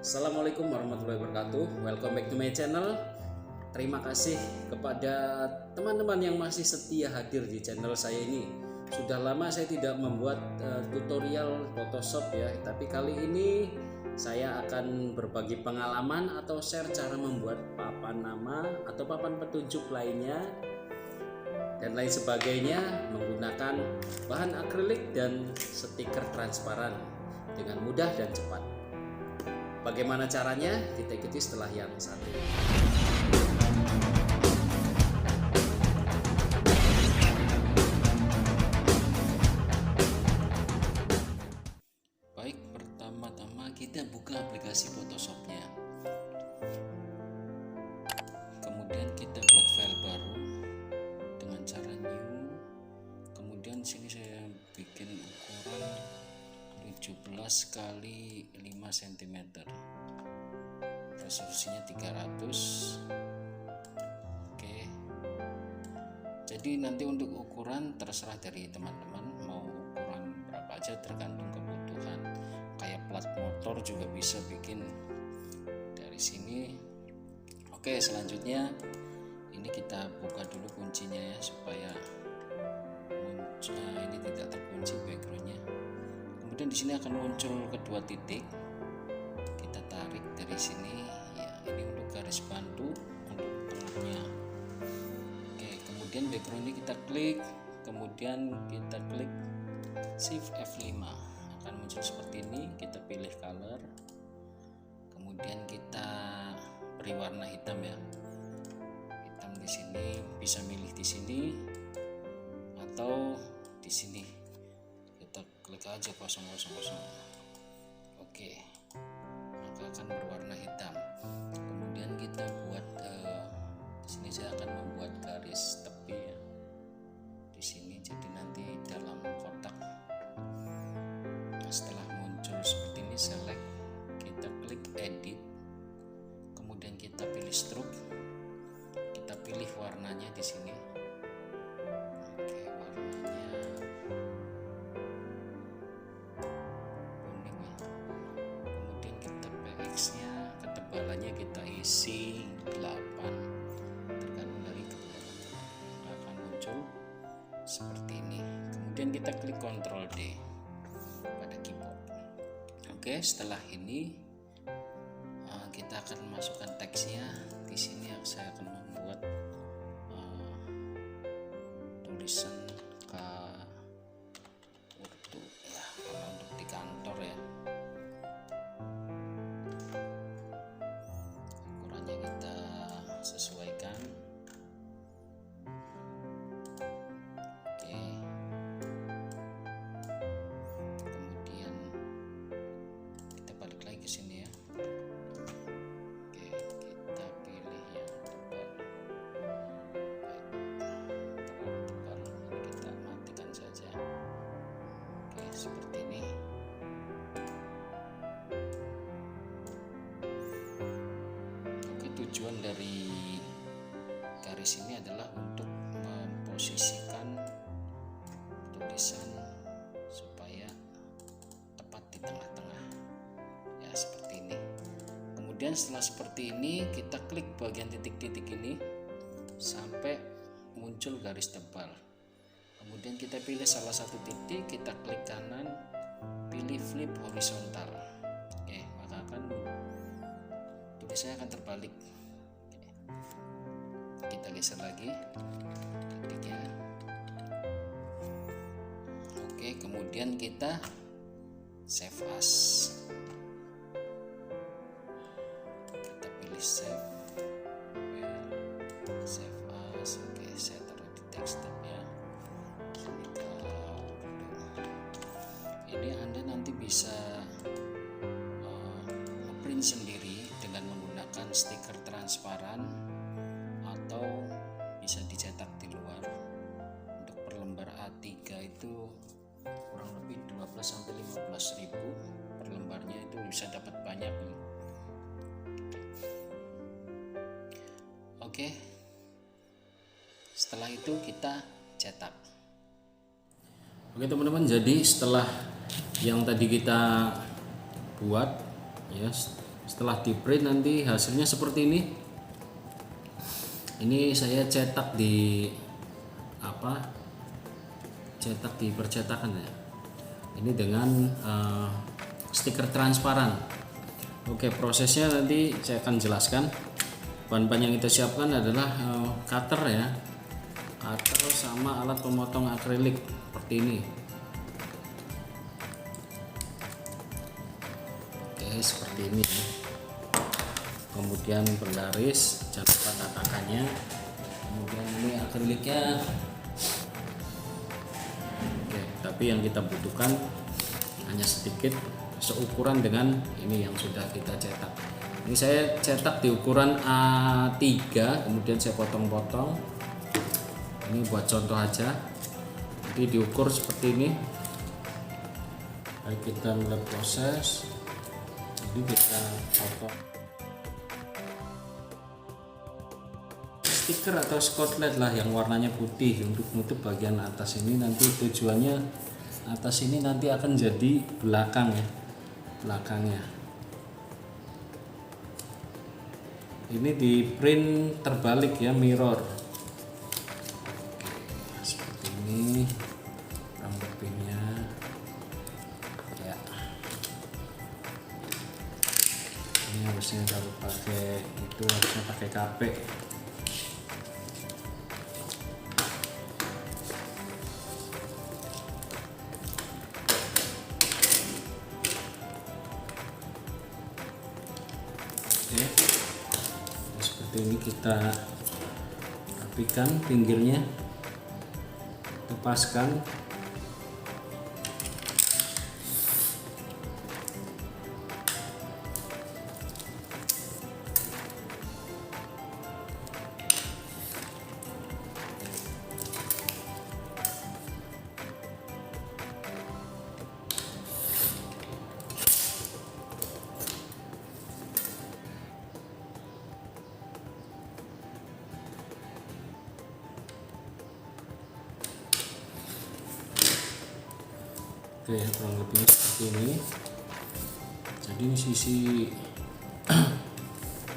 Assalamualaikum warahmatullahi wabarakatuh. Welcome back to my channel. Terima kasih kepada teman-teman yang masih setia hadir di channel saya ini. Sudah lama saya tidak membuat tutorial Photoshop ya, tapi kali ini saya akan berbagi pengalaman atau share cara membuat papan nama atau papan petunjuk lainnya dan lain sebagainya menggunakan bahan akrilik dan stiker transparan dengan mudah dan cepat. Bagaimana caranya? Kita ikuti setelah yang satu. Baik, pertama-tama kita buka aplikasi Photoshopnya. Kemudian kita buat file baru dengan cara new. Kemudian sini saya bikin ukuran 17 kali 5 cm, resolusinya 300. Oke, jadi nanti untuk ukuran terserah dari teman-teman mau ukuran berapa aja, tergantung kebutuhan. Kayak plat motor juga bisa bikin dari sini. Oke, selanjutnya ini kita buka dulu kuncinya ya, supaya ini tidak terkunci backgroundnya. Kemudian di sini akan muncul kedua titik, kita tarik dari sini ya, ini untuk garis bantu untuk tengahnya. Oke, kemudian backgroundnya kita klik, kemudian kita klik shift F5, akan muncul seperti ini. Kita pilih color, kemudian kita beri warna hitam ya, hitam di sini, bisa milih di sini atau di sini. Klik aja 000. Oke, maka akan berwarna hitam. Kemudian kita buat di sini saya akan membuat garis tepi ya, di sini, jadi nanti dalam kotak. Nah, setelah muncul seperti ini, select, kita klik edit, kemudian kita pilih stroke, kita pilih warnanya di sini. Oke, warnanya ketebalannya kita isi 8, tergantung dari kebutuhan. Akan muncul seperti ini. Kemudian kita klik Ctrl D pada keyboard. Oke, setelah ini kita akan masukkan teksnya. Di sini saya akan membuat tulisan Urdu ya, kalau untuk di kantor ya. Kita sesuaikan. Oke, kemudian kita balik lagi ke sini ya. Oke, kita pilih yang tebal. Baik, terlalu tebal, ini kita matikan saja. Oke, seperti ini. Tujuan dari garis ini adalah untuk memposisikan tulisan supaya tepat di tengah-tengah ya, seperti ini. Kemudian setelah seperti ini, kita klik bagian titik-titik ini sampai muncul garis tebal. Kemudian kita pilih salah satu titik, kita klik kanan, pilih flip horizontal. Oke, maka tulisannya akan terbalik. Kita geser lagi titiknya. Oke, kemudian kita save as. Kita pilih save as. Oke, saya taruh di desktopnya. Ini Anda nanti bisa print sendiri dengan menggunakan stiker transparan atau bisa dicetak di luar. Untuk per lembar A3 itu kurang lebih 12-15 ribu per lembarnya, itu bisa dapat banyak. Oke, setelah itu kita cetak. Oke teman-teman, jadi setelah yang tadi kita buat ya, Setelah di print nanti hasilnya seperti ini. Ini saya cetak di cetak di percetakan ya. Ini dengan stiker transparan. Oke, prosesnya nanti saya akan jelaskan. Bahan-bahan yang kita siapkan adalah cutter ya, cutter sama alat pemotong akrilik seperti ini. Oke, seperti ini ya. Kemudian penggaris, jangan lupa tatakannya. Kemudian ini akriliknya. Oke, tapi yang kita butuhkan hanya sedikit, seukuran dengan ini yang sudah kita cetak. Ini saya cetak di ukuran A3, kemudian saya potong-potong. Ini buat contoh aja. Jadi diukur seperti ini. Baik, kita mulai proses. Jadi kita potong stiker atau skotlet lah yang warnanya putih untuk menutup bagian atas ini. Nanti tujuannya atas ini nanti akan jadi belakang ya, belakangnya. Ini di print terbalik ya, mirror. Oke, seperti ini kurang lebihnya ya. Ini harusnya kalau pakai itu harusnya pakai KP. Oke, seperti ini kita rapikan pinggirnya, lepaskan. Oke, kurang lebih seperti ini. Jadi ini sisi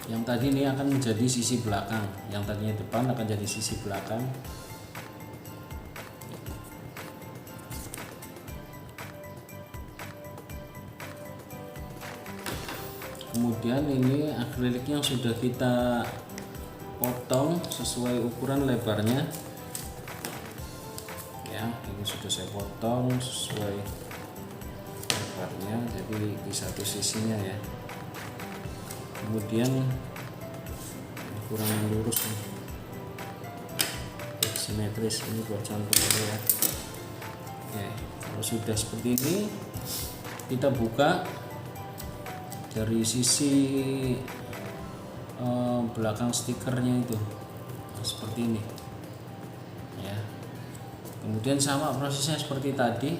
yang tadi ini akan menjadi sisi belakang, yang tadinya depan akan jadi sisi belakang. Kemudian ini akriliknya sudah kita potong sesuai ukuran lebarnya. Ya, ini sudah saya potong sesuai lebarnya, jadi di satu sisinya ya. Kemudian kurang lurus nih, simetris. Ini buat contoh ya. Oke, kalau sudah seperti ini kita buka dari sisi belakang stikernya itu, nah, seperti ini ya. Kemudian sama prosesnya seperti tadi,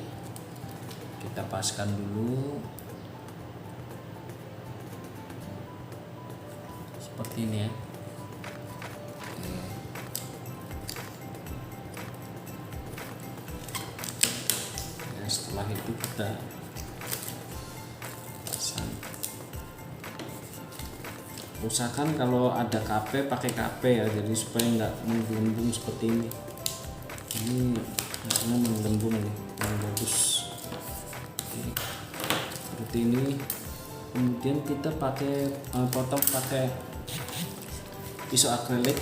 kita paskan dulu seperti ini ya. Oke. Ya, setelah itu kita pasang. Usahakan kalau ada KP pakai KP ya, jadi supaya nggak menggelembung seperti ini. Ini harusnya menggelembung nih, yang bagus. Oke, seperti ini. Kemudian kita pakai potong pakai pisau akrilik.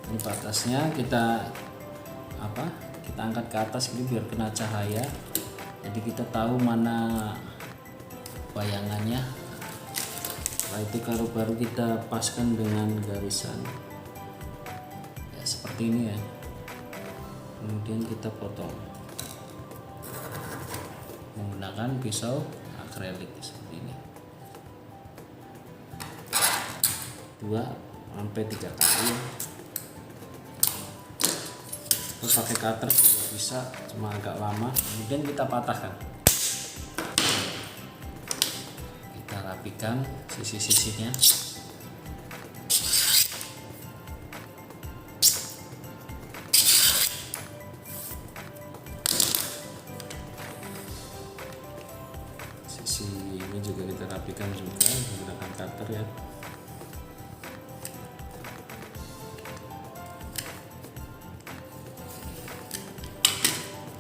Ini batasnya kita angkat ke atas ini biar kena cahaya. Jadi kita tahu mana bayangannya. Setelah itu baru kita paskan dengan garisan ya, seperti ini ya. Kemudian kita potong menggunakan pisau akrilik seperti ini, 2-3 kali ya. Terus pakai cutter juga bisa, cuma agak lama. Kemudian kita patahkan, kita rapikan sisi-sisinya. Sisi ini juga kita rapikan. rapikan juga menggunakan cutter ya.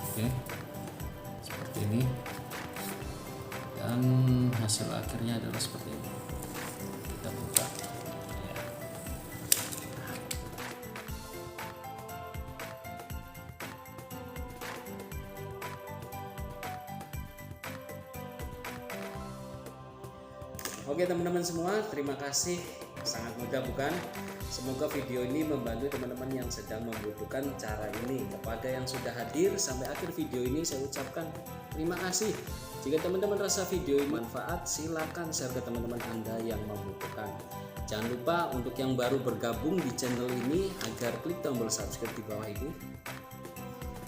Oke, seperti ini, dan hasil akhirnya adalah seperti ini. Kita buka ya. Oke teman-teman semua, terima kasih. Sangat mudah bukan? Semoga video ini membantu teman-teman yang sedang membutuhkan cara ini. Kepada yang sudah hadir sampai akhir video ini, saya ucapkan terima kasih. Jika teman-teman rasa video ini manfaat, silakan share ke teman-teman Anda yang membutuhkan. Jangan lupa untuk yang baru bergabung di channel ini agar klik tombol subscribe di bawah ini,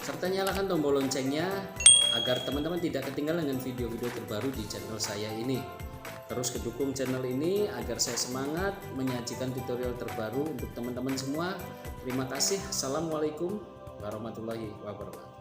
serta nyalakan tombol loncengnya agar teman-teman tidak ketinggalan dengan video-video terbaru di channel saya ini. Terus kedukung channel ini agar saya semangat menyajikan tutorial terbaru untuk teman-teman semua. Terima kasih. Assalamualaikum warahmatullahi wabarakatuh.